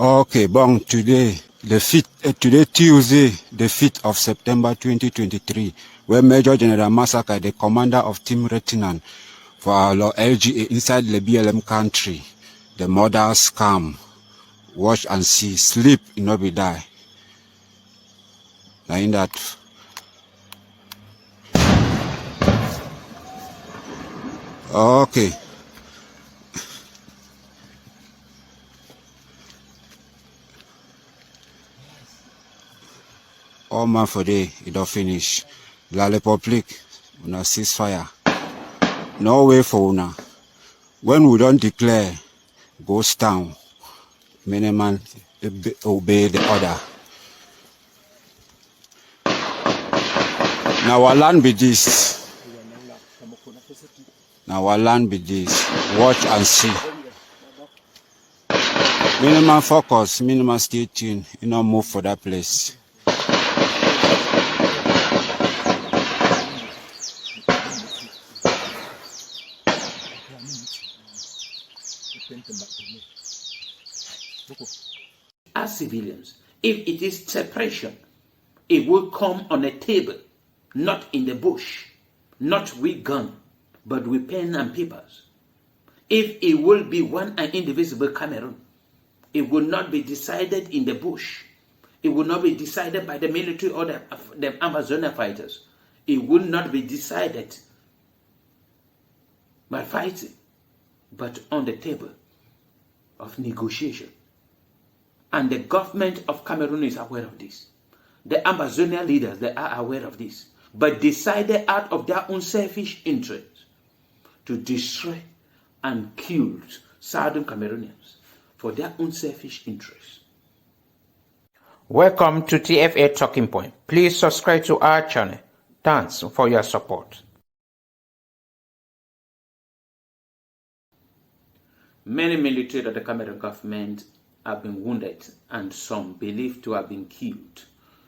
Okay, bon, today, today Tuesday, the 5th of September 2023, where Major General Massacre, the commander of Team Retinant for our LGA inside Lebialem country, the mothers come, watch and see, sleep, no be die. Now in that. Okay. All man for day, it don't finish. La Republic, una ceasefire. No way for una. When we don't declare ghost town, many man obey the order. Now our land be this. Now our land be this. Watch and see. Minimum focus, minimum stay tuned. You know, move for that place. As civilians, if it is separation, it will come on a table, not in the bush, not with gun, but with pen and papers. If it will be one and indivisible Cameroon, it will not be decided in the bush. It will not be decided by the military or the Ambazonia fighters. It will not be decided by fighting, but on the table of negotiation. And the government of Cameroon is aware of this. The Ambazonia leaders, they are aware of this, but decided out of their own selfish interest to destroy and kill Southern Cameroonians for their own selfish interests. Welcome to TFA Talking Point. Please subscribe to our channel. Thanks for your support. Many military of the Cameroon government have been wounded and some believed to have been killed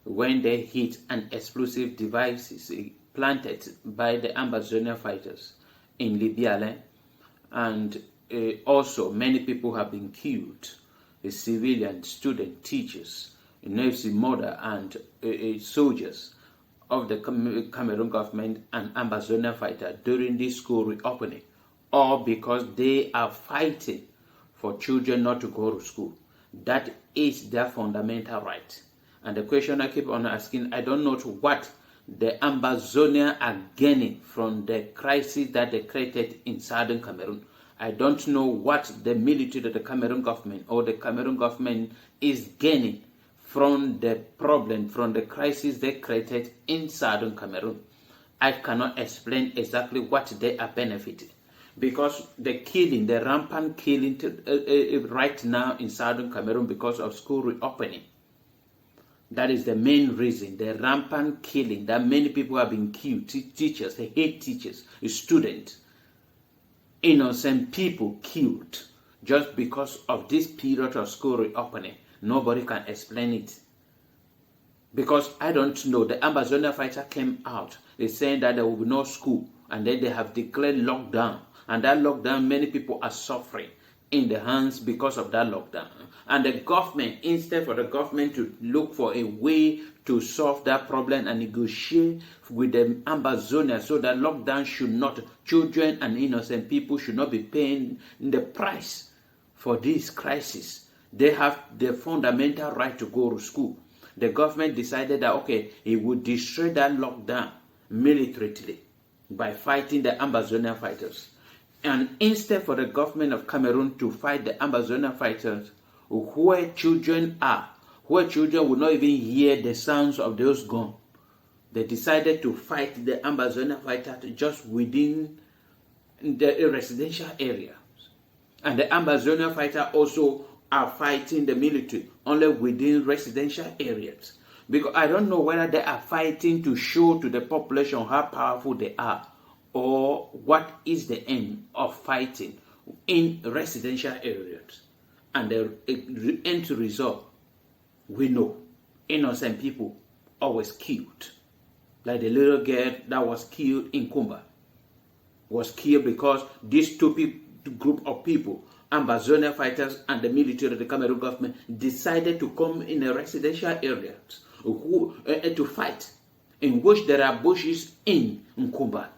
when they hit an explosive devices planted by the Ambazonia fighters in Lebialem, and also many people have been killed, civilians, students, teachers, nursing mother and soldiers of the Cameroon government and Ambazonia fighter during this school reopening, all because they are fighting for children not to go to school. That is their fundamental right. And the question I keep on asking, I don't know what the Ambazonia are gaining from the crisis that they created in Southern Cameroon. I don't know what the military of the Cameroon government or the Cameroon government is gaining from the problem, from the crisis they created in Southern Cameroon. I cannot explain exactly what they are benefiting, because the killing, the rampant killing right now in Southern Cameroon because of school reopening. That is the main reason, the rampant killing, that many people have been killed. Teachers, they hate teachers, students, innocent people killed just because of this period of school reopening. Nobody can explain it. Because I don't know, the Ambazonia fighter came out, they saying that there will be no school, and then they have declared lockdown. And that lockdown, many people are suffering in the hands because of that lockdown. And the government, instead for the government to look for a way to solve that problem and negotiate with the Ambazonia so that lockdown should not, children and innocent people should not be paying the price for this crisis. They have the fundamental right to go to school. The government decided that, okay, it would destroy that lockdown militarily by fighting the Ambazonia fighters. And instead for the government of Cameroon to fight the Ambazonia fighters, where children are, where children will not even hear the sounds of those guns, they decided to fight the Ambazonia fighters just within the residential areas. And the Ambazonia fighters also are fighting the military only within residential areas. Because I don't know whether they are fighting to show to the population how powerful they are, or what is the aim of fighting in residential areas. And the end result, we know, innocent people always killed. Like the little girl that was killed in Kumba was killed because this stupid group of people Ambazonia fighters and the military of the Cameroon government decided to come in a residential area to fight, in which there are bushes in Nkumba,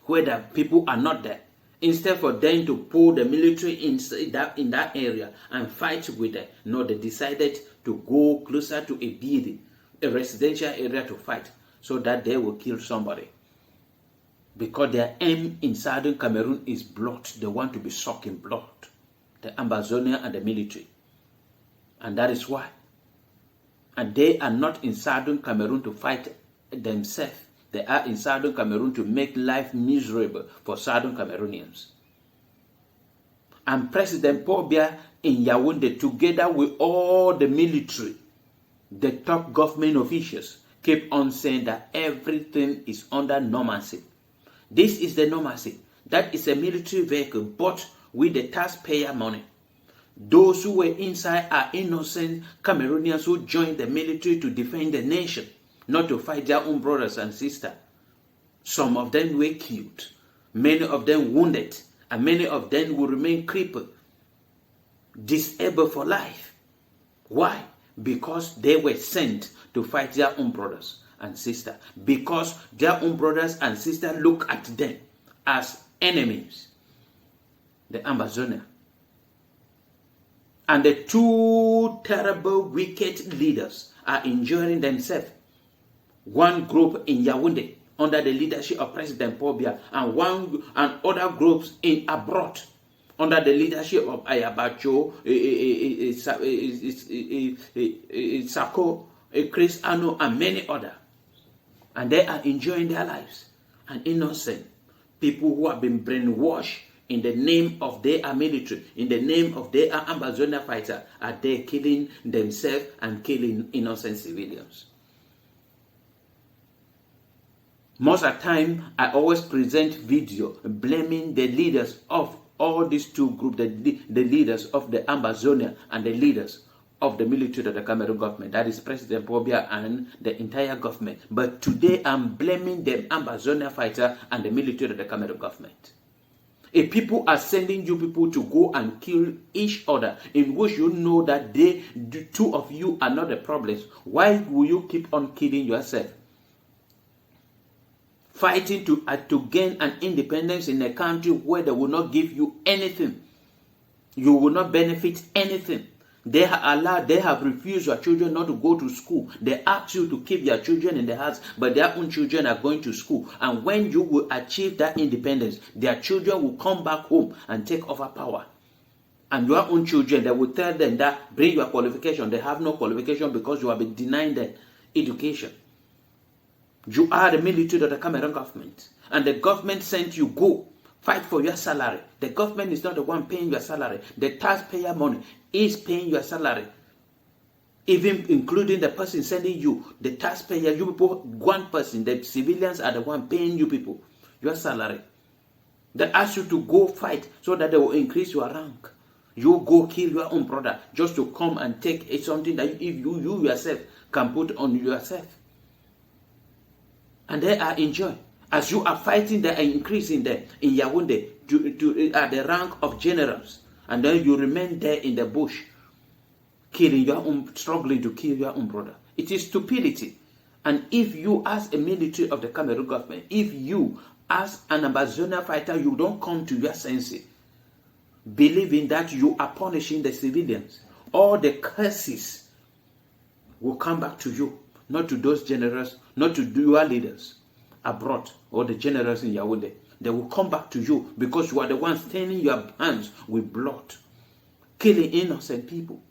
where the people are not there. Instead for them to pull the military in that area and fight with them, no, they decided to go closer to a building, a residential area, to fight, so that they will kill somebody. Because their aim in Southern Cameroon is blood. They want to be sucking blood. The Ambazonia and the military. And that is why. And they are not in Southern Cameroon to fight themselves. They are in Southern Cameroon to make life miserable for Southern Cameroonians. And President Paul Biya in Yaoundé, together with all the military, the top government officials, keep on saying that everything is under normalcy. This is the normalcy. That is a military vehicle bought with the taxpayer money. Those who were inside are innocent Cameroonians who joined the military to defend the nation, not to fight their own brothers and sisters. Some of them were killed, many of them wounded, and many of them will remain crippled, disabled for life. Why? Because they were sent to fight their own brothers and sisters. Because their own brothers and sisters look at them as enemies. The Ambazonia. And the two terrible, wicked leaders are enjoying themselves. One group in Yaoundé under the leadership of President Paul Biya, and other groups in abroad under the leadership of Ayabacho, Sako, Chris Ano, and many others. And they are enjoying their lives. And innocent people who have been brainwashed in the name of their military, in the name of their Ambazonia fighter, are there killing themselves and killing innocent civilians. Most of the time, I always present video blaming the leaders of all these two groups, the leaders of the Ambazonia and the leaders of the military of the Cameroon government. That is President Paul Biya and the entire government. But today, I'm blaming the Ambazonia fighter and the military of the Cameroon government. If people are sending you people to go and kill each other, in which you know that the two of you are not the problems, why will you keep on killing yourself? Fighting to gain an independence in a country where they will not give you anything. You will not benefit anything. They have refused your children not to go to school. They ask you to keep your children in the house, but their own children are going to school. And when you will achieve that independence, their children will come back home and take over power. And your own children, they will tell them that bring your qualification. They have no qualification because you have been denying them education. You are the military of the Cameroon government. And the government sent you go fight for your salary. The government is not the one paying your salary. The taxpayer money is paying your salary. Even including the person sending you, the taxpayer, you people, one person, the civilians are the one paying you people your salary. They ask you to go fight so that they will increase your rank. You go kill your own brother just to come and take something that if you yourself can put on yourself. And they are enjoying. As you are fighting, they are increasing them in Yaoundé at the rank of generals. And then you remain there in the bush, struggling to kill your own brother. It is stupidity. And if you, as a military of the Cameroon government, if you, as an Ambazonia fighter, you don't come to your senses, believing that you are punishing the civilians, all the curses will come back to you, not to those generals, not to your leaders abroad or the generals in Yaoundé. They will come back to you because you are the ones staining your hands with blood, killing innocent people.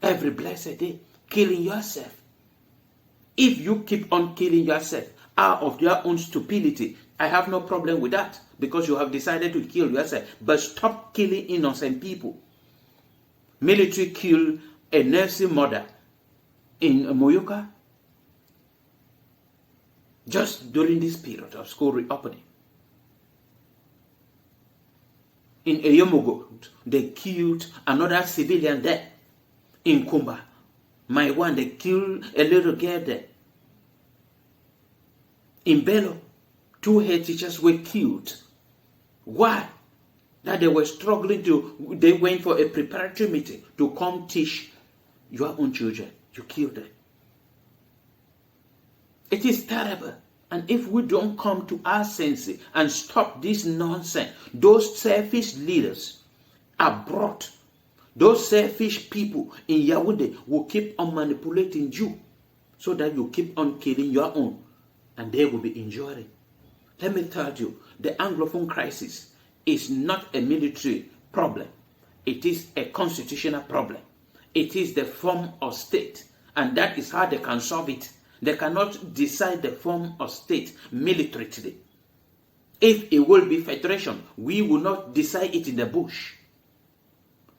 Every blessed day, killing yourself. If you keep on killing yourself out of your own stupidity, I have no problem with that because you have decided to kill yourself. But stop killing innocent people. Military killed a nursing mother in Moyoka just during this period of school reopening. In Eyomogo, they killed another civilian there. In Kumba, my one, they killed a little girl there. In Bello, 2 head teachers were killed. Why? that they were struggling to, they went for a preparatory meeting to come teach your own children. You killed them. It is terrible. And if we don't come to our senses and stop this nonsense, those selfish leaders abroad, those selfish people in Yaoundé will keep on manipulating you so that you keep on killing your own and they will be enjoying. Let me tell you, the Anglophone crisis is not a military problem. It is a constitutional problem. It is the form of state, and that is how they can solve it. They cannot decide the form of state militarily. If it will be federation, we will not decide it in the bush.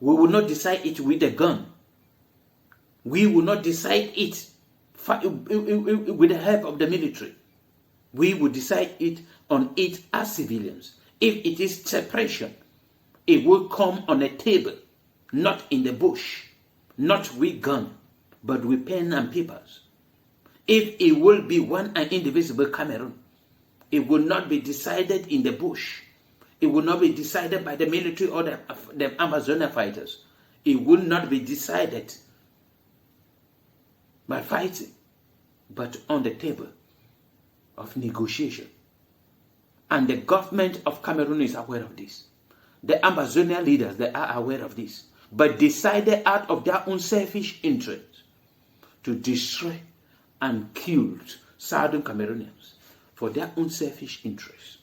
We will not decide it with a gun. We will not decide it with the help of the military. We will decide it on it as civilians. If it is separation, it will come on a table, not in the bush, not with gun, but with pen and papers. If it will be one and indivisible Cameroon, it will not be decided in the bush. It will not be decided by the military or the Amazonian fighters. It will not be decided by fighting, but on the table of negotiation. And the government of Cameroon is aware of this. The Amazonian leaders, they are aware of this, but decided out of their own selfish interest to destroy and kill Southern Cameroonians for their own selfish interests.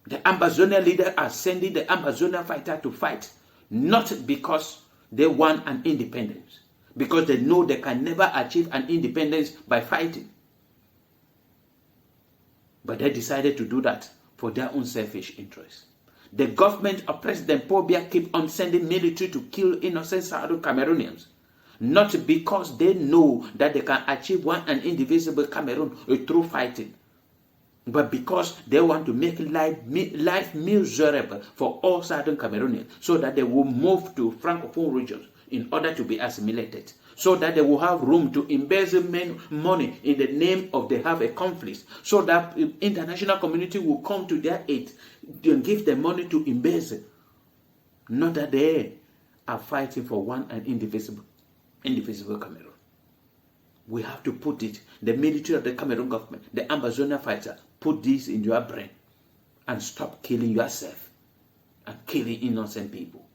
The Amazonian leaders are sending the Amazonian fighter to fight, not because they want an independence, because they know they can never achieve an independence by fighting. But they decided to do that for their own selfish interests. The government of President Paul Biya keep on sending military to kill innocent Southern Cameroonians, not because they know that they can achieve one and indivisible Cameroon through fighting, but because they want to make life miserable for all Southern Cameroonians, so that they will move to Francophone regions in order to be assimilated, so that they will have room to embezzle money in the name of they have a conflict, so that international community will come to their aid and give them money to embezzle. Not that they are fighting for one and indivisible Cameroon. We have to put it, the military of the Cameroon government, the Amazonian fighter, put this in your brain and stop killing yourself and killing innocent people.